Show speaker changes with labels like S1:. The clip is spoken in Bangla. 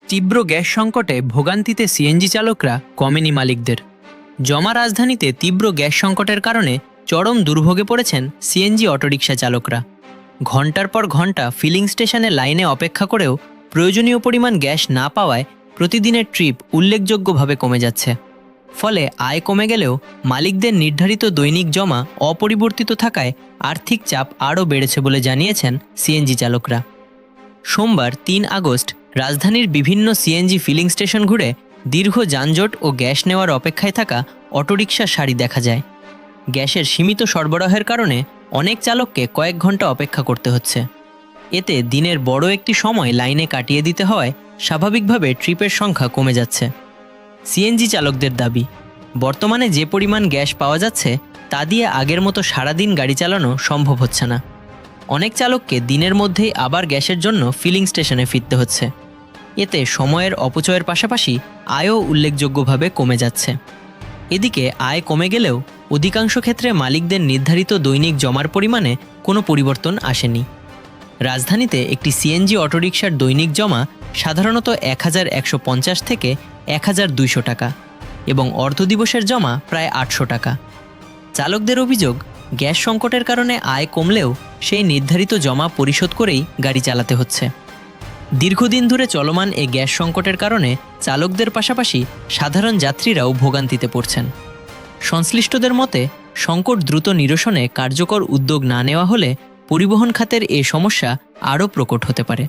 S1: তীব্র গ্যাস সংকটে ভোগান্তিতে সিএনজি চালকরা, কমেনি মালিকদের। জমা রাজধানীতে তীব্র গ্যাস সংকটের কারণে চরম দুর্ভোগে পড়েছেন সিএনজি অটোরিকশা চালকরা। ঘন্টার পর ঘন্টা ফিলিং স্টেশনে লাইনে অপেক্ষা করেও প্রয়োজনীয় পরিমাণ গ্যাস না পাওয়ায় প্রতিদিনের ট্রিপ উল্লেখযোগ্যভাবে কমে যাচ্ছে। ফলে আয় কমে গেলেও মালিকদের নির্ধারিত দৈনিক জমা অপরিবর্তিত থাকায় আর্থিক চাপ আরও বেড়েছে বলে জানিয়েছেন সিএনজি চালকরা। সোমবার ৩ আগস্ট রাজধানীর বিভিন্ন সিএনজি ফিলিং স্টেশন ঘুরে দীর্ঘ যানজট ও গ্যাস নেওয়ার অপেক্ষায় থাকা অটোরিকশার সারি দেখা যায়। গ্যাসের সীমিত সরবরাহের কারণে অনেক চালককে কয়েক ঘন্টা অপেক্ষা করতে হচ্ছে। এতে দিনের বড় একটি সময় লাইনে কাটিয়ে দিতে হওয়ায় স্বাভাবিকভাবে ট্রিপের সংখ্যা কমে যাচ্ছে। সিএনজি চালকদের দাবি, বর্তমানে যে পরিমাণ গ্যাস পাওয়া যাচ্ছে তা দিয়ে আগের মতো সারাদিন গাড়ি চালানো সম্ভব হচ্ছে না। অনেক চালককে দিনের মধ্যেই আবার গ্যাসের জন্য ফিলিং স্টেশনে ফিরতে হচ্ছে। এতে সময়ের অপচয়ের পাশাপাশি আয়ও উল্লেখযোগ্যভাবে কমে যাচ্ছে। এদিকে আয় কমে গেলেও অধিকাংশ ক্ষেত্রে মালিকদের নির্ধারিত দৈনিক জমার পরিমাণে কোনো পরিবর্তন আসেনি। রাজধানীতে একটি সিএনজি অটোরিকশার দৈনিক জমা সাধারণত ১,১৫০ থেকে ১,২০০ টাকা এবং অর্ধদিবসের জমা প্রায় ৮০০ টাকা। চালকদের অভিযোগ, গ্যাস সংকটের কারণে আয় কমলেও সেই নির্ধারিত জমা পরিশোধ করেই গাড়ি চালাতে হচ্ছে। দীর্ঘদিন ধরে চলমান এই গ্যাস সংকটের কারণে চালকদের পাশাপাশি সাধারণ যাত্রীরাও ভোগান্তিতে পড়ছেন। সংশ্লিষ্টদের মতে, সংকট দ্রুত নিরসনে কার্যকর উদ্যোগ না নেওয়া হলে পরিবহন খাতের এ সমস্যা আরও প্রকট হতে পারে।